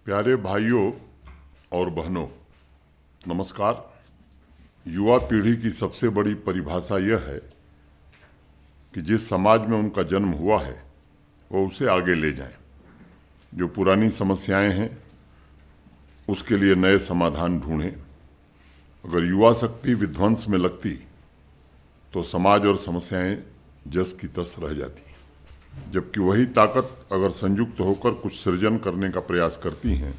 प्यारे भाइयों और बहनों, नमस्कार। युवा पीढ़ी की सबसे बड़ी परिभाषा यह है कि जिस समाज में उनका जन्म हुआ है वो उसे आगे ले जाएं। जो पुरानी समस्याएं हैं उसके लिए नए समाधान ढूंढें। अगर युवा शक्ति विध्वंस में लगती तो समाज और समस्याएं जस की तस रह जाती, जबकि वही ताकत अगर संयुक्त होकर कुछ सृजन करने का प्रयास करती हैं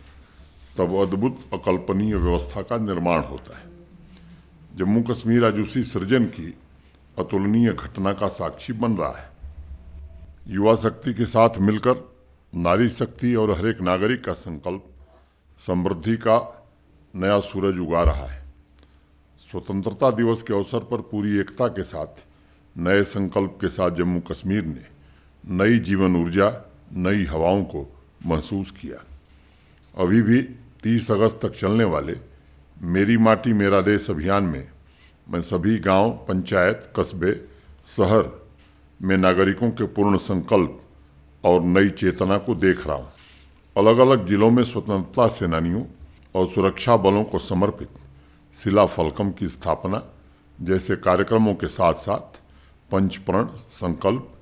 तब अद्भुत अकल्पनीय व्यवस्था का निर्माण होता है। जम्मू कश्मीर आज उसी सृजन की अतुलनीय घटना का साक्षी बन रहा है। युवा शक्ति के साथ मिलकर नारी शक्ति और हर एक नागरिक का संकल्प समृद्धि का नया सूरज उगा रहा है। स्वतंत्रता दिवस के अवसर पर पूरी एकता के साथ नए संकल्प के साथ जम्मू कश्मीर ने नई जीवन ऊर्जा, नई हवाओं को महसूस किया। अभी भी 30 अगस्त तक चलने वाले मेरी माटी मेरा देश अभियान में मैं सभी गांव, पंचायत, कस्बे, शहर में नागरिकों के पूर्ण संकल्प और नई चेतना को देख रहा हूँ। अलग अलग जिलों में स्वतंत्रता सेनानियों और सुरक्षा बलों को समर्पित शिला फलकम की स्थापना जैसे कार्यक्रमों के साथ साथ पंचप्रण, संकल्प,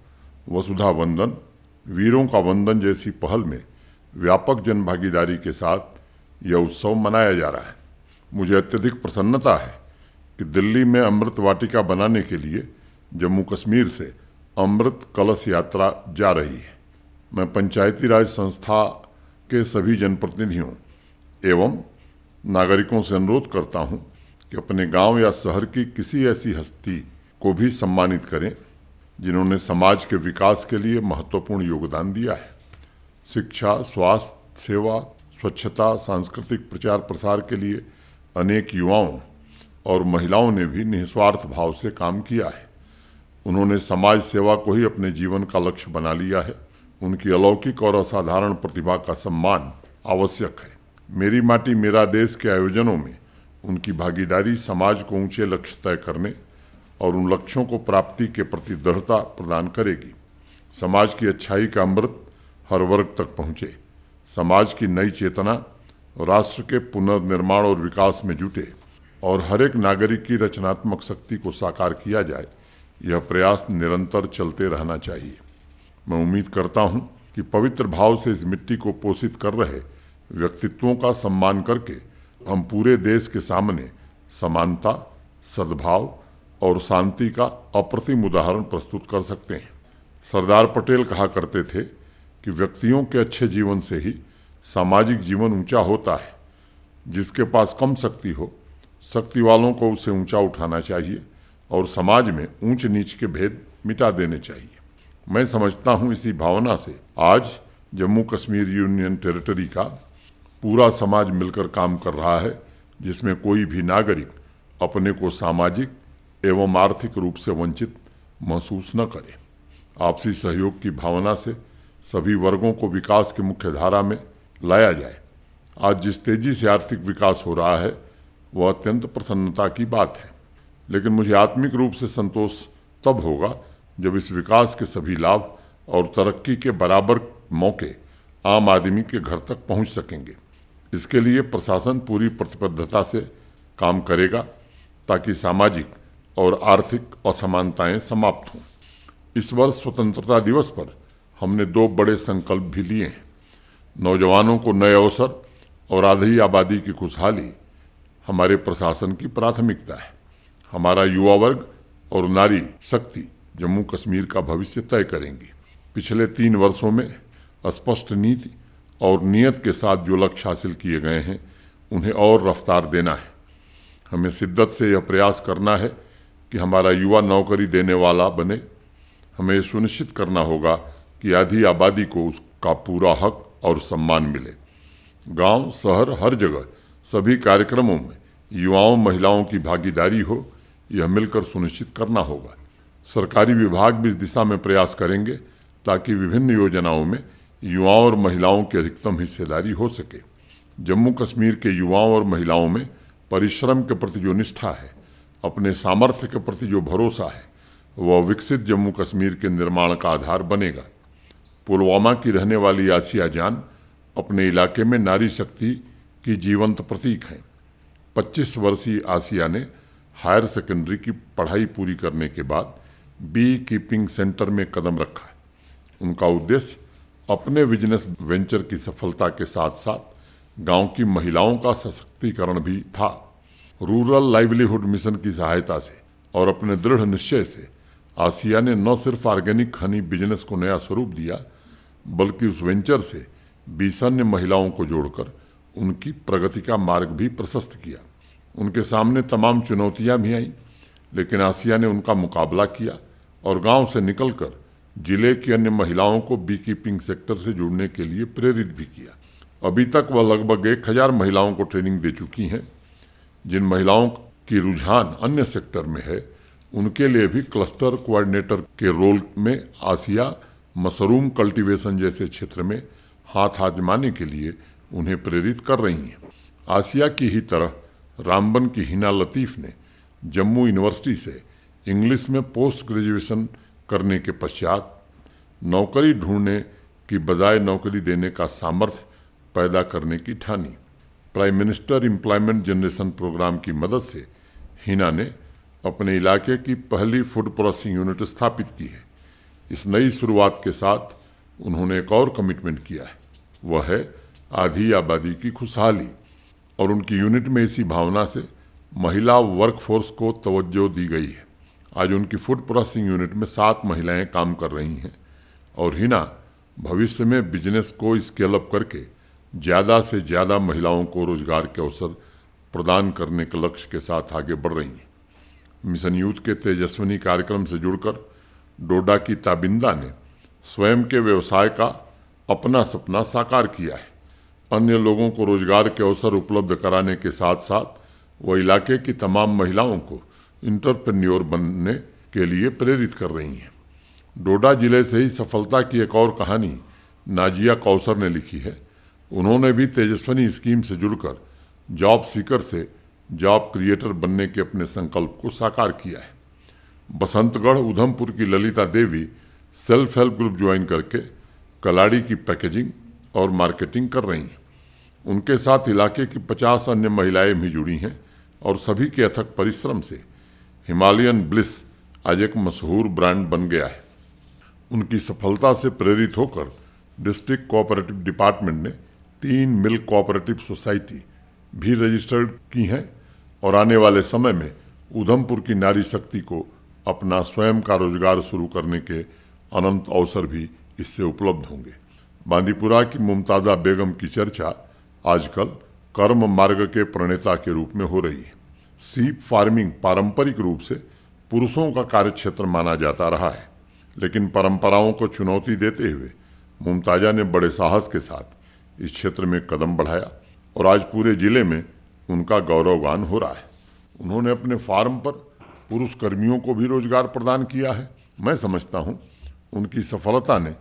वसुधा वंदन, वीरों का वंदन जैसी पहल में व्यापक जनभागीदारी के साथ यह उत्सव मनाया जा रहा है। मुझे अत्यधिक प्रसन्नता है कि दिल्ली में अमृत वाटिका बनाने के लिए जम्मू कश्मीर से अमृत कलश यात्रा जा रही है। मैं पंचायती राज संस्था के सभी जनप्रतिनिधियों एवं नागरिकों से अनुरोध करता हूं कि अपने गांव या शहर की किसी ऐसी हस्ती को भी सम्मानित करें जिन्होंने समाज के विकास के लिए महत्वपूर्ण योगदान दिया है। शिक्षा, स्वास्थ्य सेवा, स्वच्छता, सांस्कृतिक प्रचार प्रसार के लिए अनेक युवाओं और महिलाओं ने भी निस्वार्थ भाव से काम किया है। उन्होंने समाज सेवा को ही अपने जीवन का लक्ष्य बना लिया है। उनकी अलौकिक और असाधारण प्रतिभा का सम्मान आवश्यक है। मेरी माटी मेरा देश के आयोजनों में उनकी भागीदारी समाज को ऊंचे लक्ष्य तय करने और उन लक्ष्यों को प्राप्ति के प्रति दृढ़ता प्रदान करेगी। समाज की अच्छाई का अमृत हर वर्ग तक पहुँचे, समाज की नई चेतना राष्ट्र के पुनर्निर्माण और विकास में जुटे और हर एक नागरिक की रचनात्मक शक्ति को साकार किया जाए, यह प्रयास निरंतर चलते रहना चाहिए। मैं उम्मीद करता हूं कि पवित्र भाव से इस मिट्टी को पोषित कर रहे व्यक्तित्वों का सम्मान करके हम पूरे देश के सामने समानता, सद्भाव और शांति का अप्रतिम उदाहरण प्रस्तुत कर सकते हैं। सरदार पटेल कहा करते थे कि व्यक्तियों के अच्छे जीवन से ही सामाजिक जीवन ऊंचा होता है। जिसके पास कम शक्ति हो, शक्ति वालों को उसे ऊंचा उठाना चाहिए और समाज में ऊंच नीच के भेद मिटा देने चाहिए। मैं समझता हूं इसी भावना से आज जम्मू कश्मीर यूनियन टेरिटरी का पूरा समाज मिलकर काम कर रहा है, जिसमें कोई भी नागरिक अपने को सामाजिक एवं आर्थिक रूप से वंचित महसूस न करे। आपसी सहयोग की भावना से सभी वर्गों को विकास की मुख्य धारा में लाया जाए। आज जिस तेजी से आर्थिक विकास हो रहा है वह अत्यंत प्रसन्नता की बात है, लेकिन मुझे आत्मिक रूप से संतोष तब होगा जब इस विकास के सभी लाभ और तरक्की के बराबर मौके आम आदमी के घर तक पहुंच सकेंगे। इसके लिए प्रशासन पूरी प्रतिबद्धता से काम करेगा ताकि सामाजिक और आर्थिक असमानताएं समाप्त हों। इस वर्ष स्वतंत्रता दिवस पर हमने 2 बड़े संकल्प भी लिए हैं। नौजवानों को नए अवसर और आधी आबादी की खुशहाली हमारे प्रशासन की प्राथमिकता है। हमारा युवा वर्ग और नारी शक्ति जम्मू कश्मीर का भविष्य तय करेंगी। पिछले 3 वर्षों में स्पष्ट नीति और नियत के साथ जो लक्ष्य हासिल किए गए हैं उन्हें और रफ्तार देना है। हमें शिद्दत से यह प्रयास करना है कि हमारा युवा नौकरी देने वाला बने। हमें सुनिश्चित करना होगा कि आधी आबादी को उसका पूरा हक और सम्मान मिले। गांव, शहर, हर जगह सभी कार्यक्रमों में युवाओं, महिलाओं की भागीदारी हो, यह मिलकर सुनिश्चित करना होगा। सरकारी विभाग भी इस दिशा में प्रयास करेंगे ताकि विभिन्न योजनाओं में युवाओं और महिलाओं की अधिकतम हिस्सेदारी हो सके। जम्मू कश्मीर के युवाओं और महिलाओं में परिश्रम के प्रति जो निष्ठा है, अपने सामर्थ्य के प्रति जो भरोसा है, वह विकसित जम्मू कश्मीर के निर्माण का आधार बनेगा। पुलवामा की रहने वाली आसिया जान अपने इलाके में नारी शक्ति की जीवंत प्रतीक हैं। 25 वर्षीय आसिया ने हायर सेकेंडरी की पढ़ाई पूरी करने के बाद बी कीपिंग सेंटर में कदम रखा। उनका उद्देश्य अपने बिजनेस वेंचर की सफलता के साथ साथ गांव की महिलाओं का सशक्तिकरण भी था। रूरल लाइवलीहुड मिशन की सहायता से और अपने दृढ़ निश्चय से आसिया ने न सिर्फ ऑर्गेनिक हनी बिजनेस को नया स्वरूप दिया, बल्कि उस वेंचर से 20 अन्य महिलाओं को जोड़कर उनकी प्रगति का मार्ग भी प्रशस्त किया। उनके सामने तमाम चुनौतियां भी आईं, लेकिन आसिया ने उनका मुकाबला किया और गांव से निकलकर जिले की अन्य महिलाओं को बी कीपिंग सेक्टर से जुड़ने के लिए प्रेरित भी किया। अभी तक वह लगभग 1000 महिलाओं को ट्रेनिंग दे चुकी हैं। जिन महिलाओं की रुझान अन्य सेक्टर में है, उनके लिए भी क्लस्टर कोऑर्डिनेटर के रोल में आसिया मशरूम कल्टीवेशन जैसे क्षेत्र में हाथ आजमाने के लिए उन्हें प्रेरित कर रही हैं। आसिया की ही तरह रामबन की हिना लतीफ़ ने जम्मू यूनिवर्सिटी से इंग्लिश में पोस्ट ग्रेजुएशन करने के पश्चात नौकरी ढूंढने की बजाय नौकरी देने का सामर्थ्य पैदा करने की ठानी। Prime minister employment generation program की मदद से हिना ने अपने इलाके की पहली फूड प्रोसेसिंग यूनिट स्थापित की है। इस नई शुरुआत के साथ उन्होंने एक और कमिटमेंट किया है, वह है आधी आबादी की खुशहाली, और उनकी यूनिट में इसी भावना से महिला वर्कफोर्स को तवज्जो दी गई है। आज उनकी फूड प्रोसेसिंग यूनिट में 7 महिलाएं काम कर रही हैं और हिना भविष्य में बिजनेस को स्केल अप करके ज़्यादा से ज़्यादा महिलाओं को रोजगार के अवसर प्रदान करने के लक्ष्य के साथ आगे बढ़ रही हैं। मिशन यूथ के तेजस्विनी कार्यक्रम से जुड़कर डोडा की ताबिंदा ने स्वयं के व्यवसाय का अपना सपना साकार किया है। अन्य लोगों को रोजगार के अवसर उपलब्ध कराने के साथ साथ वह इलाके की तमाम महिलाओं को इंटरप्रेन्योर बनने के लिए प्रेरित कर रही हैं। डोडा जिले से ही सफलता की एक और कहानी नाजिया कौसर ने लिखी है। उन्होंने भी तेजस्विनी स्कीम से जुड़कर जॉब सीकर से जॉब क्रिएटर बनने के अपने संकल्प को साकार किया है। बसंतगढ़ उधमपुर की Lalita Devi self help group join करके कलाड़ी की पैकेजिंग और मार्केटिंग कर रही हैं। उनके साथ इलाके की 50 अन्य महिलाएं भी जुड़ी हैं और सभी के अथक परिश्रम से हिमालयन ब्लिस आज एक मशहूर ब्रांड बन गया है। उनकी सफलता से प्रेरित होकर डिस्ट्रिक्ट कोऑपरेटिव डिपार्टमेंट ने 3 मिल्क कोऑपरेटिव सोसाइटी भी रजिस्टर्ड की हैं और आने वाले समय में उधमपुर की नारी शक्ति को अपना स्वयं का रोजगार शुरू करने के अनंत अवसर भी इससे उपलब्ध होंगे। बांदीपुरा की मुमताज़ा बेगम की चर्चा आजकल कर्म मार्ग के प्रणेता के रूप में हो रही है। सीप फार्मिंग पारंपरिक रूप से पुरुषों का कार्यक्षेत्र माना जाता रहा है, लेकिन परंपराओं को चुनौती देते हुए मुमताज़ा ने बड़े साहस के साथ इस क्षेत्र में कदम बढ़ाया और आज पूरे जिले में उनका गौरवगान हो रहा है। उन्होंने अपने फार्म पर पुरुष कर्मियों को भी रोजगार प्रदान किया है। मैं समझता हूँ उनकी सफलता ने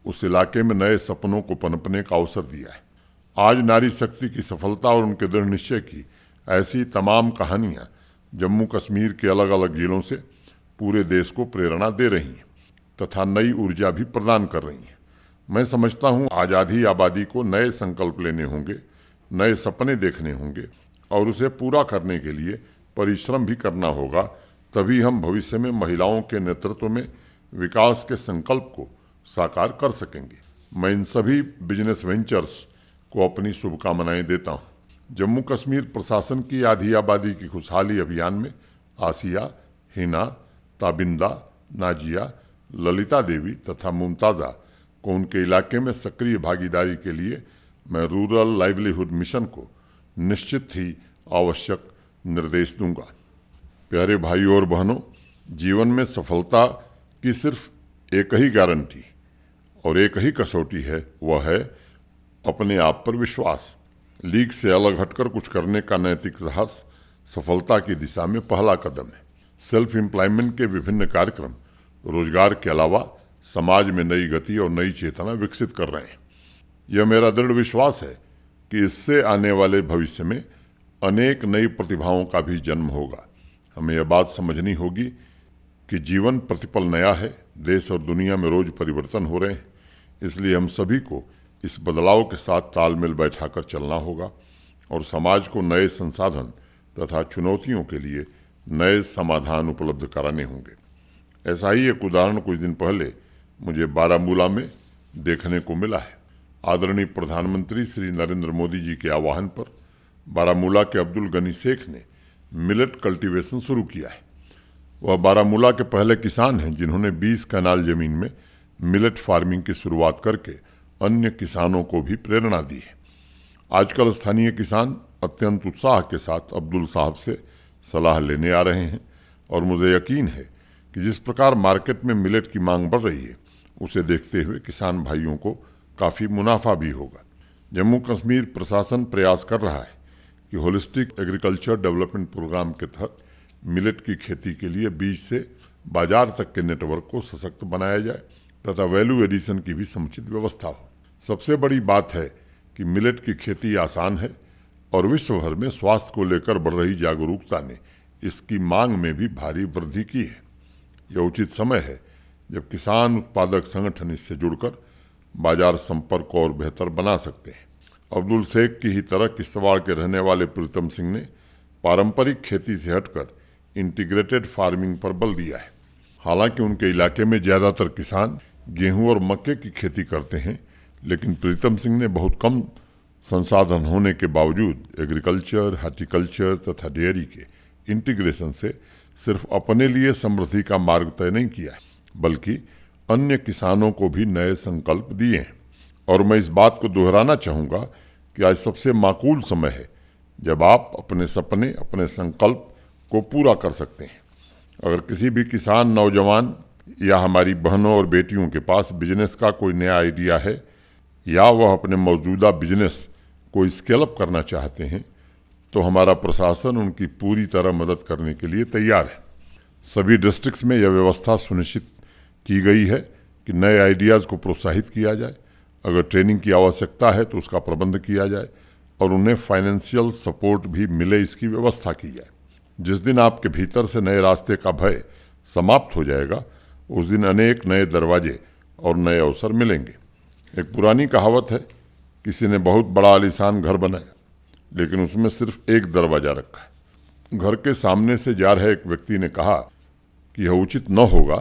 उस इलाके में नए सपनों को पनपने का अवसर दिया है। आज नारी शक्ति की सफलता और उनके दृढ़ निश्चय की ऐसी तमाम कहानियाँ जम्मू कश्मीर के अलग अलग जिलों से पूरे देश को प्रेरणा दे रही हैं तथा नई ऊर्जा भी प्रदान कर रही हैं। मैं समझता हूँ आज़ादी आबादी को नए संकल्प लेने होंगे, नए सपने देखने होंगे और उसे पूरा करने के लिए परिश्रम भी करना होगा। तभी हम भविष्य में महिलाओं के नेतृत्व में विकास के संकल्प को साकार कर सकेंगे। मैं इन सभी बिजनेस वेंचर्स को अपनी शुभकामनाएं देता हूं। जम्मू कश्मीर प्रशासन की आधी आबादी की खुशहाली अभियान में आसिया, हिना, ताबिंदा, नाजिया, ललिता देवी तथा मुमताज़ा को उनके इलाके में सक्रिय भागीदारी के लिए मैं रूरल लाइवलीहुड मिशन को निश्चित ही आवश्यक निर्देश दूंगा। प्यारे भाइयों और बहनों, जीवन में सफलता की सिर्फ एक ही गारंटी और एक ही कसौटी है, वह है अपने आप पर विश्वास। लीग से अलग हटकर कुछ करने का नैतिक साहस सफलता की दिशा में पहला कदम है। सेल्फ एम्प्लॉयमेंट के विभिन्न कार्यक्रम रोजगार के अलावा समाज में नई गति और नई चेतना विकसित कर रहे हैं। यह मेरा दृढ़ विश्वास है कि इससे आने वाले भविष्य में अनेक नई प्रतिभाओं का भी जन्म होगा। हमें यह बात समझनी होगी कि जीवन प्रतिपल नया है, देश और दुनिया में रोज परिवर्तन हो रहे हैं, इसलिए हम सभी को इस बदलाव के साथ तालमेल बैठाकर चलना होगा और समाज को नए संसाधन तथा चुनौतियों के लिए नए समाधान उपलब्ध कराने होंगे। ऐसा ही एक उदाहरण कुछ दिन पहले मुझे बारामूला में देखने को मिला है। आदरणीय प्रधानमंत्री श्री नरेंद्र मोदी जी के आह्वान पर बारामूला के अब्दुल गनी शेख ने मिलेट कल्टीवेशन शुरू किया है। वह बारामूला के पहले किसान हैं जिन्होंने 20 कनाल जमीन में मिलेट फार्मिंग की शुरुआत करके अन्य किसानों को भी प्रेरणा दी है। आजकल स्थानीय किसान अत्यंत उत्साह के साथ अब्दुल साहब से सलाह लेने आ रहे हैं और मुझे यकीन है कि जिस प्रकार मार्केट में मिलेट की मांग बढ़ रही है उसे देखते हुए किसान भाइयों को काफ़ी मुनाफा भी होगा। जम्मू कश्मीर प्रशासन प्रयास कर रहा है कि होलिस्टिक एग्रीकल्चर डेवलपमेंट प्रोग्राम के तहत मिलेट की खेती के लिए बीज से बाजार तक के नेटवर्क को सशक्त बनाया जाए तथा वैल्यू एडिशन की भी समुचित व्यवस्था हो। सबसे बड़ी बात है कि मिलेट की खेती आसान है और विश्व भर में स्वास्थ्य को लेकर बढ़ रही जागरूकता ने इसकी मांग में भी भारी वृद्धि की है। यह उचित समय है जब किसान उत्पादक संगठन इससे जुड़कर बाजार संपर्क को और बेहतर बना सकते हैं। अब्दुल शेख की ही तरह किश्तवाड़ के रहने वाले प्रीतम सिंह ने पारंपरिक खेती से हटकर इंटीग्रेटेड फार्मिंग पर बल दिया है। हालांकि उनके इलाके में ज़्यादातर किसान गेहूं और मक्के की खेती करते हैं, लेकिन प्रीतम सिंह ने बहुत कम संसाधन होने के बावजूद एग्रीकल्चर, हार्टिकल्चर तथा डेयरी के इंटीग्रेशन से सिर्फ अपने लिए समृद्धि का मार्ग तय नहीं किया है, बल्कि अन्य किसानों को भी नए संकल्प दिए हैं। और मैं इस बात को दोहराना चाहूँगा कि आज सबसे माकूल समय है जब आप अपने सपने, अपने संकल्प को पूरा कर सकते हैं। अगर किसी भी किसान, नौजवान या हमारी बहनों और बेटियों के पास बिजनेस का कोई नया आइडिया है या वह अपने मौजूदा बिजनेस को स्केल अप करना चाहते हैं तो हमारा प्रशासन उनकी पूरी तरह मदद करने के लिए तैयार है। सभी डिस्ट्रिक्ट्स में यह व्यवस्था सुनिश्चित की गई है कि नए आइडियाज़ को प्रोत्साहित किया जाए। अगर ट्रेनिंग की आवश्यकता है तो उसका प्रबंध किया जाए और उन्हें फाइनेंशियल सपोर्ट भी मिले, इसकी व्यवस्था की जाए। जिस दिन आपके भीतर से नए रास्ते का भय समाप्त हो जाएगा उस दिन अनेक नए दरवाजे और नए अवसर मिलेंगे। एक पुरानी कहावत है, किसी ने बहुत बड़ा आलीशान घर बनाया लेकिन उसमें सिर्फ एक दरवाजा रखा है। घर के सामने से जा रहे एक व्यक्ति ने कहा कि यह उचित न होगा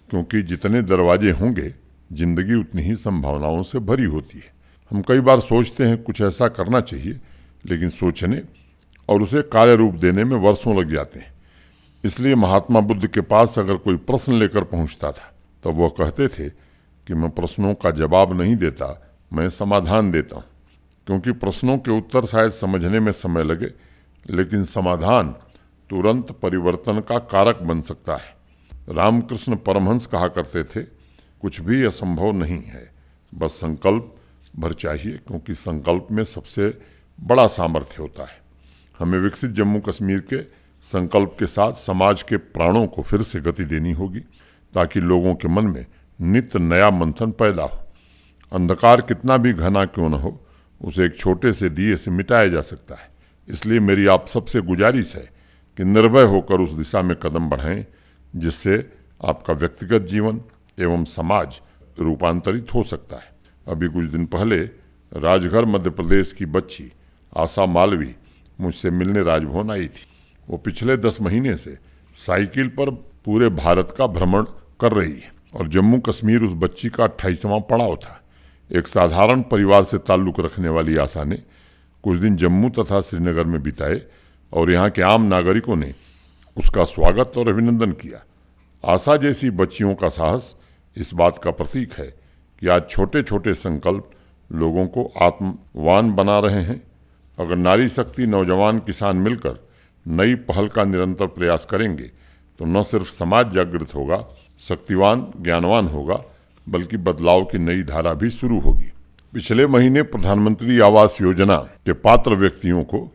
क्योंकि जितने दरवाजे होंगे जिंदगी उतनी ही संभावनाओं से भरी होती है। हम कई बार सोचते हैं कुछ ऐसा करना चाहिए, लेकिन सोचने और उसे कार्य रूप देने में वर्षों लग जाते हैं। इसलिए महात्मा बुद्ध के पास अगर कोई प्रश्न लेकर पहुंचता था तब वह कहते थे कि मैं प्रश्नों का जवाब नहीं देता, मैं समाधान देता हूँ। क्योंकि प्रश्नों के उत्तर शायद समझने में समय लगे, लेकिन समाधान तुरंत परिवर्तन का कारक बन सकता है। रामकृष्ण परमहंस कहा करते थे, कुछ भी असंभव नहीं है, बस संकल्प भर चाहिए, क्योंकि संकल्प में सबसे बड़ा सामर्थ्य होता है। हमें विकसित जम्मू कश्मीर के संकल्प के साथ समाज के प्राणों को फिर से गति देनी होगी ताकि लोगों के मन में नित्य नया मंथन पैदा हो। अंधकार कितना भी घना क्यों न हो, उसे एक छोटे से दिए से मिटाया जा सकता है। इसलिए मेरी आप सबसे गुजारिश है कि निर्भय होकर उस दिशा में कदम बढ़ाएं जिससे आपका व्यक्तिगत जीवन एवं समाज रूपांतरित हो सकता है। अभी कुछ दिन पहले राजगढ़ मध्य प्रदेश की बच्ची आशा मालवी मुझसे मिलने राजभवन आई थी। वो पिछले 10 महीने से साइकिल पर पूरे भारत का भ्रमण कर रही है और जम्मू कश्मीर उस बच्ची का 28वां पड़ाव था। एक साधारण परिवार से ताल्लुक़ रखने वाली आशा ने कुछ दिन जम्मू तथा श्रीनगर में बिताए और यहाँ के आम नागरिकों ने उसका स्वागत और अभिनंदन किया। आशा जैसी बच्चियों का साहस इस बात का प्रतीक है कि आज छोटे छोटे संकल्प लोगों को आत्मवान बना रहे हैं। अगर नारी शक्ति, नौजवान, किसान मिलकर नई पहल का निरंतर प्रयास करेंगे तो न सिर्फ समाज जागृत होगा, शक्तिवान, ज्ञानवान होगा, बल्कि बदलाव की नई धारा भी शुरू होगी। पिछले महीने प्रधानमंत्री आवास योजना के पात्र व्यक्तियों को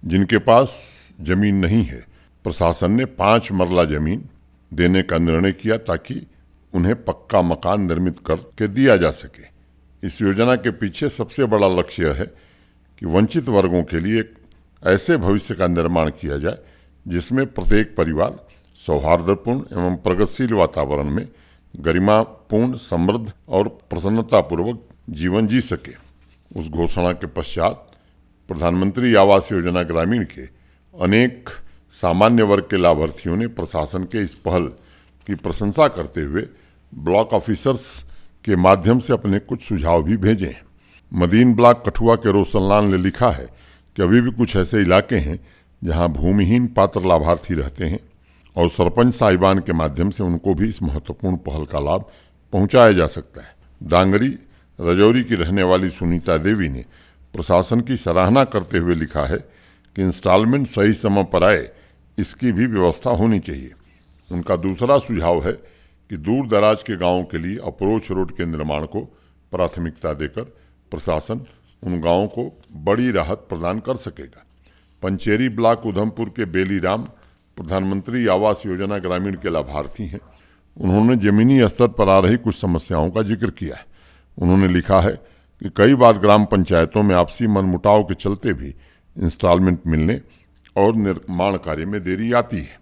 जिनके पास जमीन नहीं है, प्रशासन ने 5 मरला जमीन देने का निर्णय किया ताकि उन्हें पक्का मकान निर्मित करके दिया जा सके। इस योजना के पीछे सबसे बड़ा लक्ष्य है कि वंचित वर्गों के लिए एक ऐसे भविष्य का निर्माण किया जाए जिसमें प्रत्येक परिवार सौहार्दपूर्ण एवं प्रगतिशील वातावरण में गरिमापूर्ण, समृद्ध और प्रसन्नतापूर्वक जीवन जी सके। उस घोषणा के पश्चात प्रधानमंत्री आवास योजना ग्रामीण के अनेक सामान्य वर्ग के लाभार्थियों ने प्रशासन के इस पहल की प्रशंसा करते हुए ब्लॉक ऑफिसर्स के माध्यम से अपने कुछ सुझाव भी भेजे हैं। मदीन ब्लॉक कठुआ के रोशनलाल ने लिखा है कि अभी भी कुछ ऐसे इलाके हैं जहां भूमिहीन पात्र लाभार्थी रहते हैं और सरपंच साहिबान के माध्यम से उनको भी इस महत्वपूर्ण पहल का लाभ पहुंचाया जा सकता है। डांगरी रजौरी की रहने वाली सुनीता देवी ने प्रशासन की सराहना करते हुए लिखा है कि इंस्टॉलमेंट सही समय पर आए, इसकी भी व्यवस्था होनी चाहिए। उनका दूसरा सुझाव है कि दूर दराज के गांवों के लिए अप्रोच रोड के निर्माण को प्राथमिकता देकर प्रशासन उन गांवों को बड़ी राहत प्रदान कर सकेगा। पंचेरी ब्लॉक उधमपुर के बेलीराम प्रधानमंत्री आवास योजना ग्रामीण के लाभार्थी हैं। उन्होंने जमीनी स्तर पर आ रही कुछ समस्याओं का जिक्र किया है। उन्होंने लिखा है कि कई बार ग्राम पंचायतों में आपसी मनमुटाव के चलते भी इंस्टॉलमेंट मिलने और निर्माण कार्य में देरी आती है।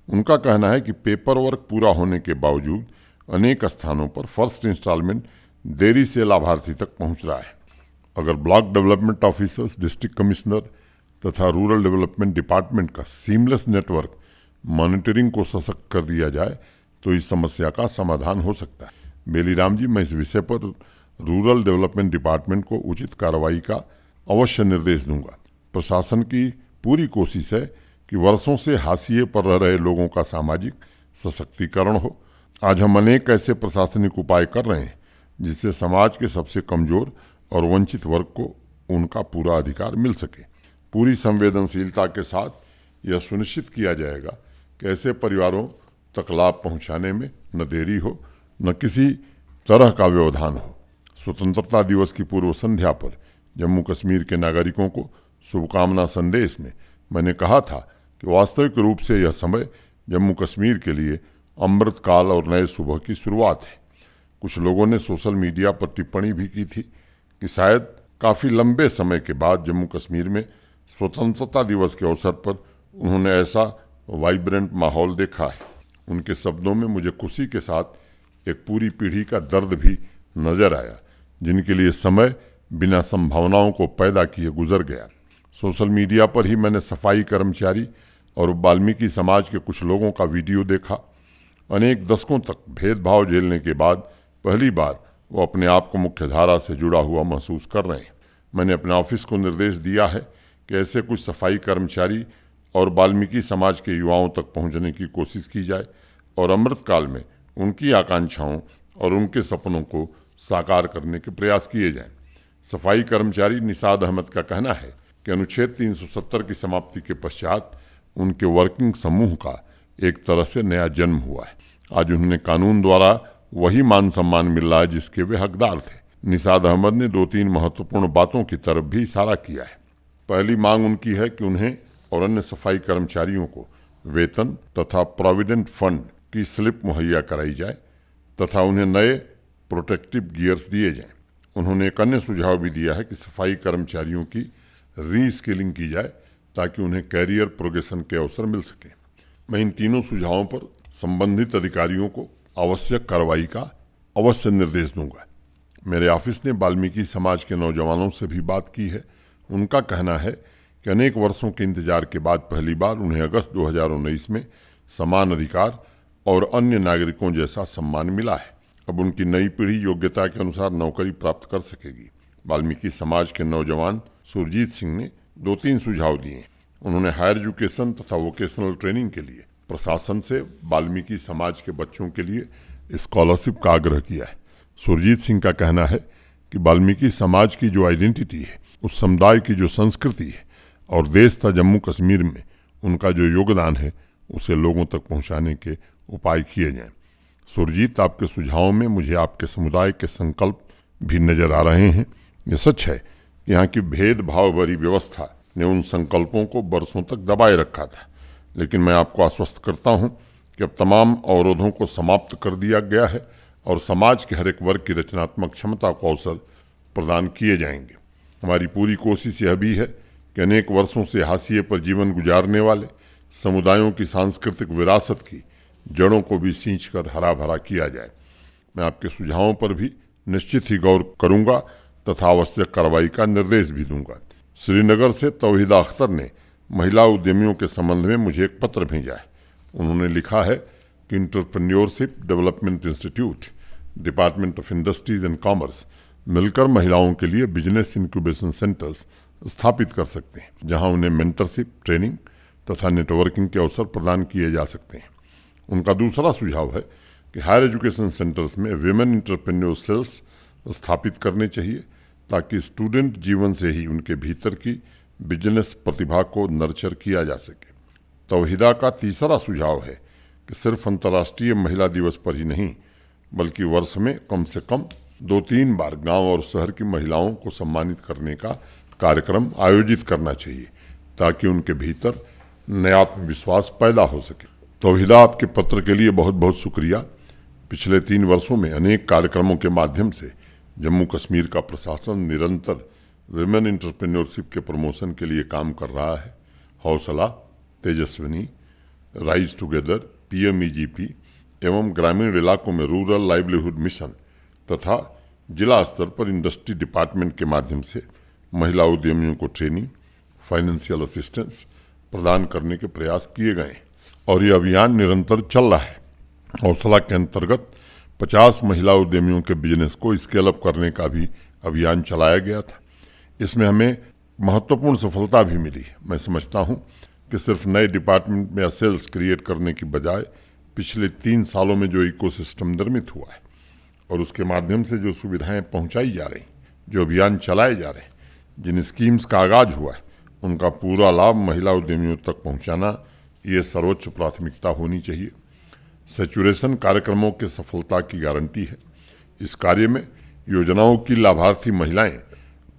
उनका कहना है कि पेपर वर्क पूरा होने के बावजूद अनेक स्थानों पर फर्स्ट इंस्टॉलमेंट देरी से लाभार्थी तक पहुंच रहा है। अगर block development officers, district commissioner तथा रूरल डेवलपमेंट डिपार्टमेंट का सीमलेस नेटवर्क मॉनिटरिंग को सशक्त कर दिया जाए तो इस समस्या का समाधान हो सकता है। बेलीराम जी, मैं इस विषय पर रूरल डेवलपमेंट डिपार्टमेंट को उचित कार्रवाई का अवश्य निर्देश दूंगा। प्रशासन की पूरी कोशिश है कि वर्षों से हाशिए पर रह रहे लोगों का सामाजिक सशक्तिकरण हो। आज हम अनेक ऐसे प्रशासनिक उपाय कर रहे हैं जिससे समाज के सबसे कमजोर और वंचित वर्ग को उनका पूरा अधिकार मिल सके। पूरी संवेदनशीलता के साथ यह सुनिश्चित किया जाएगा कि ऐसे परिवारों तक लाभ पहुंचाने में न देरी हो, न किसी तरह का व्यवधान हो। स्वतंत्रता दिवस की पूर्व संध्या पर जम्मू कश्मीर के नागरिकों को शुभकामना संदेश में मैंने कहा था कि वास्तविक रूप से यह समय जम्मू कश्मीर के लिए अमृत काल और नए सुबह की शुरुआत है। कुछ लोगों ने सोशल मीडिया पर टिप्पणी भी की थी कि शायद काफ़ी लंबे समय के बाद जम्मू कश्मीर में स्वतंत्रता दिवस के अवसर पर उन्होंने ऐसा वाइब्रेंट माहौल देखा है। उनके शब्दों में मुझे खुशी के साथ एक पूरी पीढ़ी का दर्द भी नजर आया, जिनके लिए समय बिना संभावनाओं को पैदा किए गुजर गया। सोशल मीडिया पर ही मैंने सफाई कर्मचारी और वाल्मीकि समाज के कुछ लोगों का वीडियो देखा। अनेक दशकों तक भेदभाव झेलने के बाद पहली बार वो अपने आप को मुख्यधारा से जुड़ा हुआ महसूस कर रहे हैं। मैंने अपने ऑफिस को निर्देश दिया है कि ऐसे कुछ सफाई कर्मचारी और वाल्मीकि समाज के युवाओं तक पहुंचने की कोशिश की जाए और अमृतकाल में उनकी आकांक्षाओं और उनके सपनों को साकार करने के प्रयास किए जाएं। सफाई कर्मचारी निसाद अहमद का कहना है कि अनुच्छेद 370 की समाप्ति के पश्चात उनके वर्किंग समूह का एक तरह से नया जन्म हुआ है। आज उन्हें कानून द्वारा वही मान सम्मान मिल रहा है जिसके वे हकदार थे। निसाद अहमद ने 2-3 महत्वपूर्ण बातों की तरफ भी इशारा किया है। पहली मांग उनकी है कि उन्हें और अन्य सफाई कर्मचारियों को वेतन तथा प्रोविडेंट फंड की स्लिप मुहैया कराई जाए तथा उन्हें नए प्रोटेक्टिव गियर्स दिए जाएं। उन्होंने एक अन्य सुझाव भी दिया है कि सफाई कर्मचारियों की रीस्किलिंग की जाए ताकि उन्हें कैरियर प्रोग्रेशन के अवसर मिल सके। मैं इन तीनों सुझावों पर संबंधित अधिकारियों को आवश्यक कार्रवाई का अवश्य निर्देश दूंगा। मेरे ऑफिस ने वाल्मीकि समाज के नौजवानों से भी बात की है। उनका कहना है कि अनेक वर्षों के इंतजार के बाद पहली बार उन्हें अगस्त 2019 में समान अधिकार और अन्य नागरिकों जैसा सम्मान मिला है। अब उनकी नई पीढ़ी योग्यता के अनुसार नौकरी प्राप्त कर सकेगी। वाल्मीकि समाज के नौजवान सुरजीत सिंह ने 2-3 सुझाव दिए। उन्होंने हायर एजुकेशन तथा वोकेशनल ट्रेनिंग के लिए प्रशासन से वाल्मीकि समाज के बच्चों के लिए स्कॉलरशिप का आग्रह किया है। सुरजीत सिंह का कहना है कि वाल्मीकि समाज की जो आइडेंटिटी है, उस समुदाय की जो संस्कृति है और देश तथा जम्मू कश्मीर में उनका जो योगदान है, उसे लोगों तक पहुंचाने के उपाय किए जाएं। सुरजीत, आपके सुझावों में मुझे आपके समुदाय के संकल्प भी नजर आ रहे हैं। ये सच है कि यहाँ की भेदभाव भरी व्यवस्था ने उन संकल्पों को बरसों तक दबाए रखा था, लेकिन मैं आपको आश्वस्त करता हूँ कि अब तमाम अवरोधों को समाप्त कर दिया गया है और समाज के हर एक वर्ग की रचनात्मक क्षमता को अवसर प्रदान किए जाएंगे। हमारी पूरी कोशिश यह भी है कि अनेक वर्षों से हाशिए पर जीवन गुजारने वाले समुदायों की सांस्कृतिक विरासत की जड़ों को भी सींचकर हरा भरा किया जाए। मैं आपके सुझावों पर भी निश्चित ही गौर करूंगा तथा आवश्यक कार्रवाई का निर्देश भी दूंगा। श्रीनगर से तौहीदा अख्तर ने महिला उद्यमियों के संबंध में मुझे एक पत्र भेजा है। उन्होंने लिखा है कि entrepreneurship development institute, department of industries and commerce मिलकर महिलाओं के लिए बिजनेस इंक्यूबेशन सेंटर्स स्थापित कर सकते हैं, जहां उन्हें मेंटरशिप, ट्रेनिंग तथा नेटवर्किंग के अवसर प्रदान किए जा सकते हैं। उनका दूसरा सुझाव है कि हायर एजुकेशन सेंटर्स में विमेन एंटरप्रेन्योर सेल्स स्थापित करने चाहिए, ताकि स्टूडेंट जीवन से ही उनके भीतर की बिजनेस प्रतिभा को नर्चर किया जा सके। तौहीदा का तीसरा सुझाव है कि सिर्फ अंतर्राष्ट्रीय महिला दिवस पर ही नहीं, बल्कि वर्ष में कम से कम 2-3 बार गांव और शहर की महिलाओं को सम्मानित करने का कार्यक्रम आयोजित करना चाहिए, ताकि उनके भीतर नया आत्मविश्वास पैदा हो सके। तौहीदा, आपके पत्र के लिए बहुत बहुत शुक्रिया। पिछले 3 वर्षों में अनेक कार्यक्रमों के माध्यम से जम्मू कश्मीर का प्रशासन निरंतर विमेन एंटरप्रेन्योरशिप के प्रमोशन के लिए काम कर रहा है। हौसला, तेजस्विनी, राइज टुगेदर, PMEGP एवं ग्रामीण इलाकों में रूरल लाइवलीहुड मिशन तथा जिला स्तर पर इंडस्ट्री डिपार्टमेंट के माध्यम से महिला उद्यमियों को ट्रेनिंग, फाइनेंशियल असिस्टेंस प्रदान करने के प्रयास किए गए और ये अभियान निरंतर चल रहा है। हौसला के अंतर्गत 50 महिला उद्यमियों के बिजनेस को स्केल अप करने का भी अभियान चलाया गया था। इसमें हमें महत्वपूर्ण सफलता भी मिली। मैं समझता हूं कि सिर्फ नए डिपार्टमेंट में सेल्स क्रिएट करने की बजाय पिछले 3 सालों में जो इकोसिस्टम निर्मित हुआ है और उसके माध्यम से जो सुविधाएं पहुंचाई जा रही, जो अभियान चलाए जा रहे हैं, जिन स्कीम्स का आगाज हुआ है, उनका पूरा लाभ महिला उद्यमियों तक पहुंचाना ये सर्वोच्च प्राथमिकता होनी चाहिए। सैचुरेशन कार्यक्रमों के सफलता की गारंटी है। इस कार्य में योजनाओं की लाभार्थी महिलाएं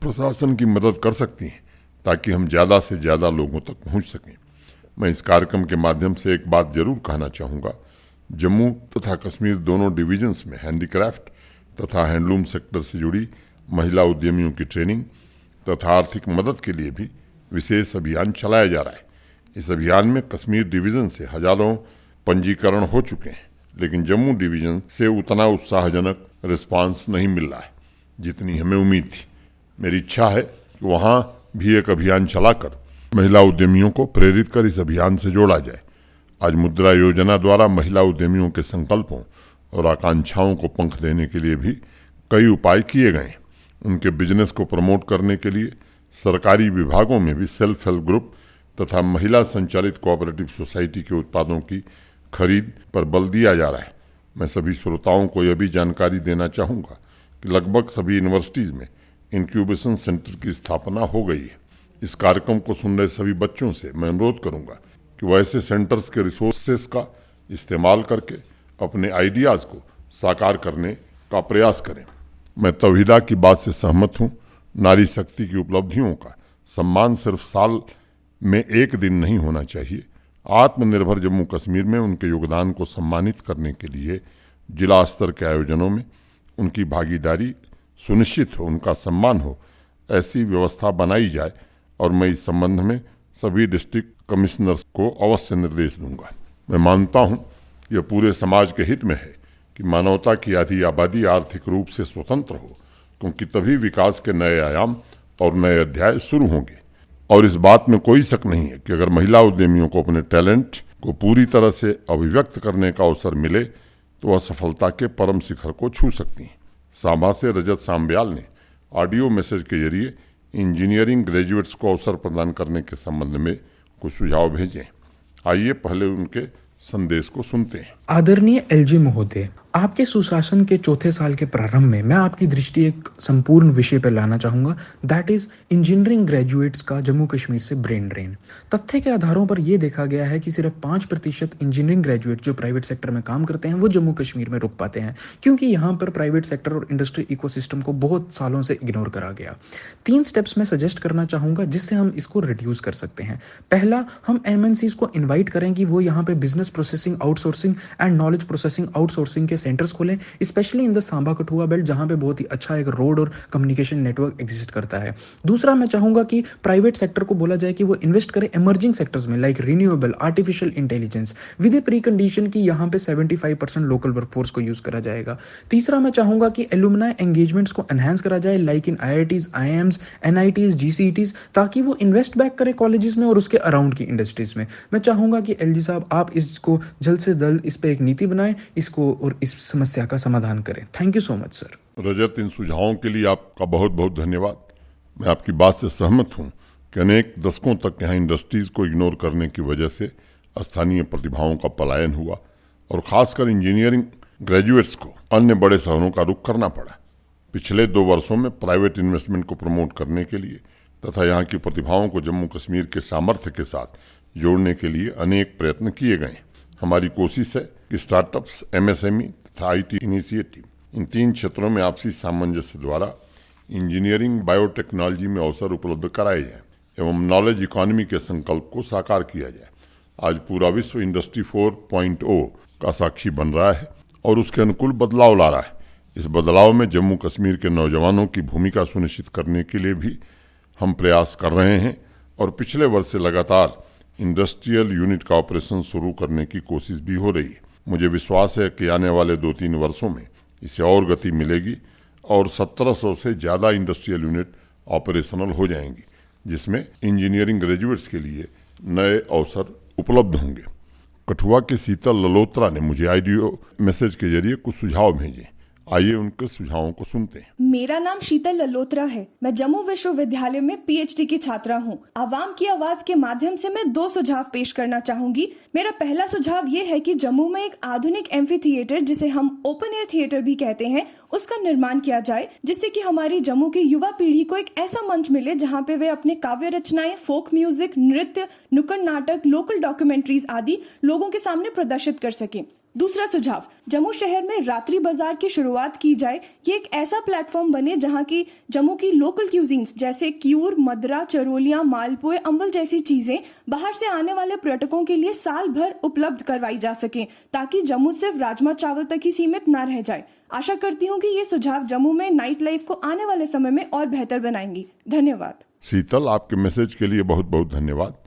प्रशासन की मदद कर सकती हैं, ताकि हम ज़्यादा से ज़्यादा लोगों तक पहुंच सकें। मैं इस कार्यक्रम के माध्यम से एक बात जरूर कहना चाहूँगा। जम्मू तथा कश्मीर दोनों डिवीजन्स में हैंडीक्राफ्ट तथा हैंडलूम सेक्टर से जुड़ी महिला उद्यमियों की ट्रेनिंग तथा आर्थिक मदद के लिए भी विशेष अभियान चलाया जा रहा है। इस अभियान में कश्मीर डिवीज़न से हजारों पंजीकरण हो चुके हैं, लेकिन जम्मू डिवीज़न से उतना उत्साहजनक रिस्पांस नहीं मिल रहा है जितनी हमें उम्मीद थी। मेरी इच्छा है कि वहाँ भी एक अभियान चलाकर महिला उद्यमियों को प्रेरित कर इस अभियान से जोड़ा जाए। आज मुद्रा योजना द्वारा महिला उद्यमियों के संकल्पों और आकांक्षाओं को पंख देने के लिए भी कई उपाय किए गए हैं। उनके बिजनेस को प्रमोट करने के लिए सरकारी विभागों में भी सेल्फ हेल्प ग्रुप तथा महिला संचालित कोऑपरेटिव सोसाइटी के उत्पादों की खरीद पर बल दिया जा रहा है। मैं सभी श्रोताओं को यह भी जानकारी देना चाहूँगा कि लगभग सभी यूनिवर्सिटीज़ में इंक्यूबेशन सेंटर की स्थापना हो गई है। इस कार्यक्रम को सुन रहे सभी बच्चों से मैं अनुरोध करूँगा कि वह ऐसे सेंटर्स के रिसोर्सेस का इस्तेमाल करके अपने आइडियाज़ को साकार करने का प्रयास करें। मैं तौहीदा की बात से सहमत हूँ। नारी शक्ति की उपलब्धियों का सम्मान सिर्फ साल में एक दिन नहीं होना चाहिए। आत्मनिर्भर जम्मू कश्मीर में उनके योगदान को सम्मानित करने के लिए जिला स्तर के आयोजनों में उनकी भागीदारी सुनिश्चित हो, उनका सम्मान हो, ऐसी व्यवस्था बनाई जाए और मैं इस संबंध में सभी डिस्ट्रिक्ट कमिश्नर्स को अवश्य निर्देश दूंगा। मैं मानता हूं यह पूरे समाज के हित में है कि मानवता की आधी आबादी आर्थिक रूप से स्वतंत्र हो, क्योंकि तभी विकास के नए आयाम और नए अध्याय शुरू होंगे। और इस बात में कोई शक नहीं है कि अगर महिला उद्यमियों को अपने टैलेंट को पूरी तरह से अभिव्यक्त करने का अवसर मिले तो वह सफलता के परम शिखर को छू सकती हैं। सांबा से रजत सांब्याल ने ऑडियो मैसेज के जरिए इंजीनियरिंग ग्रेजुएट्स को अवसर प्रदान करने के संबंध में कुछ सुझाव भेजे। आइए पहले उनके संदेश को सुनते हैं। आदरणीय LG महोदय, आपके सुशासन के चौथे साल के प्रारंभ में मैं आपकी दृष्टि एक संपूर्ण विषय पर लाना चाहूँगा, दैट इज इंजीनियरिंग ग्रेजुएट्स का जम्मू कश्मीर से ब्रेन ड्रेन। तथ्य के आधारों पर यह देखा गया है कि सिर्फ 5% इंजीनियरिंग ग्रेजुएट जो प्राइवेट सेक्टर में काम करते हैं वो जम्मू कश्मीर में रुक पाते हैं, क्योंकि यहाँ पर प्राइवेट सेक्टर और इंडस्ट्री इकोसिस्टम को बहुत सालों से इग्नोर करा गया। 3 स्टेप्स मैं सजेस्ट करना चाहूँगा जिससे हम इसको रिड्यूस कर सकते हैं। पहला, हम MNCs को इन्वाइट करें कि वो यहाँ पे business processing outsourcing and knowledge processing outsourcing के सेंटर्स खोलें, specially in the Samba Kathua belt, जहाँ पे बहुत ही अच्छा एक रोड और कम्युनिकेशन नेटवर्क एग्जिस्ट करता है। दूसरा, मैं चाहूँगा कि प्राइवेट सेक्टर को बोला जाए कि वो इन्वेस्ट करे इमर्जिंग सेक्टर्स में, like renewable, artificial intelligence, with A pre condition कि यहाँ पे 75% लोकल वर्कफोर्स को यूज करा जाएगा। तीसरा, मैं चाहूँगा कि एलुमनाई एंगेजमेंट्स को एनहांस करा जाए, like in IITs, IIMs, NITs, GCETs, ताकि वो इन्वेस्ट बैक करे कॉलेजेस में और उसके अराउंड की इंडस्ट्रीज में। मैं चाहूँगा कि LG साहब आप इसको जल्द से जल्द इस पे एक नीति बनाएं, इसको और इस समस्या का समाधान करें। Thank you so much sir. Rajat, इन सुझावों के लिए आपका बहुत बहुत धन्यवाद। मैं आपकी बात से सहमत हूं कि अनेक दशकों तक यहाँ इंडस्ट्रीज को इग्नोर करने की वजह से स्थानीय प्रतिभाओं का पलायन हुआ और खासकर इंजीनियरिंग ग्रेजुएट्स को अन्य बड़े शहरों का रुख करना पड़ा। पिछले 2 वर्षों में प्राइवेट इन्वेस्टमेंट को प्रमोट करने के लिए तथा यहाँ की प्रतिभाओं को जम्मू कश्मीर के सामर्थ्य के साथ जोड़ने के लिए अनेक प्रयत्न किए गए। हमारी कोशिश है कि स्टार्टअप्स, MSME तथा IT इनिशिएटिव, इन 3 क्षेत्रों में आपसी सामंजस्य द्वारा इंजीनियरिंग, बायोटेक्नोलॉजी में अवसर उपलब्ध कराए जाए एवं नॉलेज इकोनॉमी के संकल्प को साकार किया जाए। आज पूरा विश्व इंडस्ट्री 4.0 का साक्षी बन रहा है और उसके अनुकूल बदलाव ला रहा है। इस बदलाव में जम्मू कश्मीर के नौजवानों की भूमिका सुनिश्चित करने के लिए भी हम प्रयास कर रहे हैं और पिछले वर्ष से लगातार इंडस्ट्रियल यूनिट का ऑपरेशन शुरू करने की कोशिश भी हो रही है। मुझे विश्वास है कि आने वाले 2-3 वर्षों में इसे और गति मिलेगी और 1700 से ज़्यादा इंडस्ट्रियल यूनिट ऑपरेशनल हो जाएंगी, जिसमें इंजीनियरिंग ग्रेजुएट्स के लिए नए अवसर उपलब्ध होंगे। कठुआ के शीतल ललोत्रा ने मुझे ऑडियो मैसेज के जरिए कुछ सुझाव भेजे। आइए उनके सुझावों को सुनते हैं। मेरा नाम शीतल ललोत्रा है। मैं जम्मू विश्वविद्यालय में PhD की छात्रा हूँ। आवाम की आवाज के माध्यम से मैं 2 सुझाव पेश करना चाहूंगी। मेरा पहला सुझाव ये है कि जम्मू में एक आधुनिक एम्फी थिएटर, जिसे हम ओपन एयर थिएटर भी कहते हैं, उसका निर्माण किया जाए, जिससे कि हमारी जम्मू की युवा पीढ़ी को एक ऐसा मंच मिले जहाँ पे वे अपने काव्य रचनाएं, फोक म्यूजिक, नृत्य, नुक्कड़ नाटक, लोकल डॉक्यूमेंट्रीज आदि लोगों के सामने प्रदर्शित कर सकें। दूसरा सुझाव, जम्मू शहर में रात्रि बाजार की शुरुआत की जाए। ये एक ऐसा प्लेटफॉर्म बने जहां की जम्मू की लोकल क्यूजीन्स जैसे क्यूर, मदरा, चरोलियां, मालपुए, अंबल जैसी चीजें बाहर से आने वाले पर्यटकों के लिए साल भर उपलब्ध करवाई जा सके, ताकि जम्मू सिर्फ राजमा चावल तक ही सीमित न रह जाए। आशा करती हूँ कि ये सुझाव जम्मू में नाइट लाइफ को आने वाले समय में और बेहतर बनाएंगी। धन्यवाद। शीतल, आपके मैसेज के लिए बहुत बहुत धन्यवाद।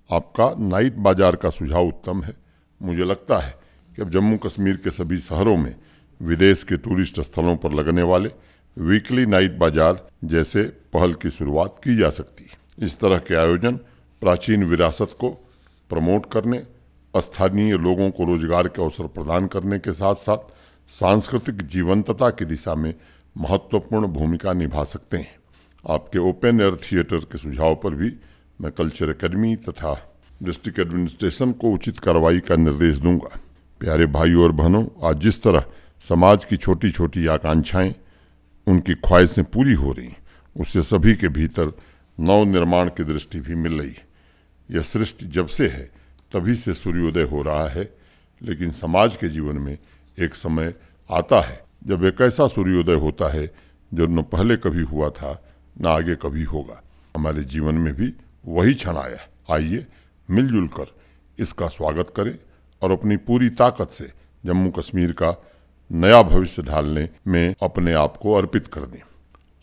आपका नाइट बाजार का सुझाव उत्तम है। मुझे लगता है कि अब जम्मू कश्मीर के सभी शहरों में विदेश के टूरिस्ट स्थलों पर लगने वाले वीकली नाइट बाजार जैसे पहल की शुरुआत की जा सकती है। इस तरह के आयोजन प्राचीन विरासत को प्रमोट करने, स्थानीय लोगों को रोजगार के अवसर प्रदान करने के साथ साथ सांस्कृतिक जीवंतता की दिशा में महत्वपूर्ण भूमिका निभा सकते हैं। आपके ओपन एयर थिएटर के सुझाव पर भी मैं कल्चर एकेडमी तथा डिस्ट्रिक्ट एडमिनिस्ट्रेशन को उचित कार्रवाई का निर्देश दूंगा। प्यारे भाइयों और बहनों, आज जिस तरह समाज की छोटी छोटी आकांक्षाएं, उनकी ख्वाहिशें पूरी हो रही, उससे सभी के भीतर नव निर्माण की दृष्टि भी मिल रही है। यह सृष्टि जब से है तभी से सूर्योदय हो रहा है, लेकिन समाज के जीवन में एक समय आता है जब एक ऐसा सूर्योदय होता है जो न पहले कभी हुआ था न आगे कभी होगा। हमारे जीवन में भी वही क्षण आया। आइए मिलजुल कर इसका स्वागत करें और अपनी पूरी ताकत से जम्मू कश्मीर का नया भविष्य ढालने में अपने आप को अर्पित कर दें।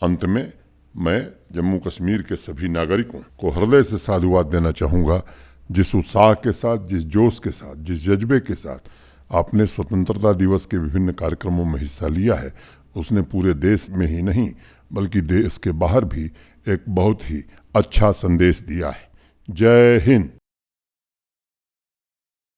अंत में मैं जम्मू कश्मीर के सभी नागरिकों को हृदय से साधुवाद देना चाहूँगा। जिस उत्साह के साथ, जिस जोश के साथ, जिस जज्बे के साथ आपने स्वतंत्रता दिवस के विभिन्न कार्यक्रमों में हिस्सा लिया है, उसने पूरे देश में ही नहीं बल्कि देश के बाहर भी एक बहुत ही अच्छा संदेश दिया है। जय हिंद।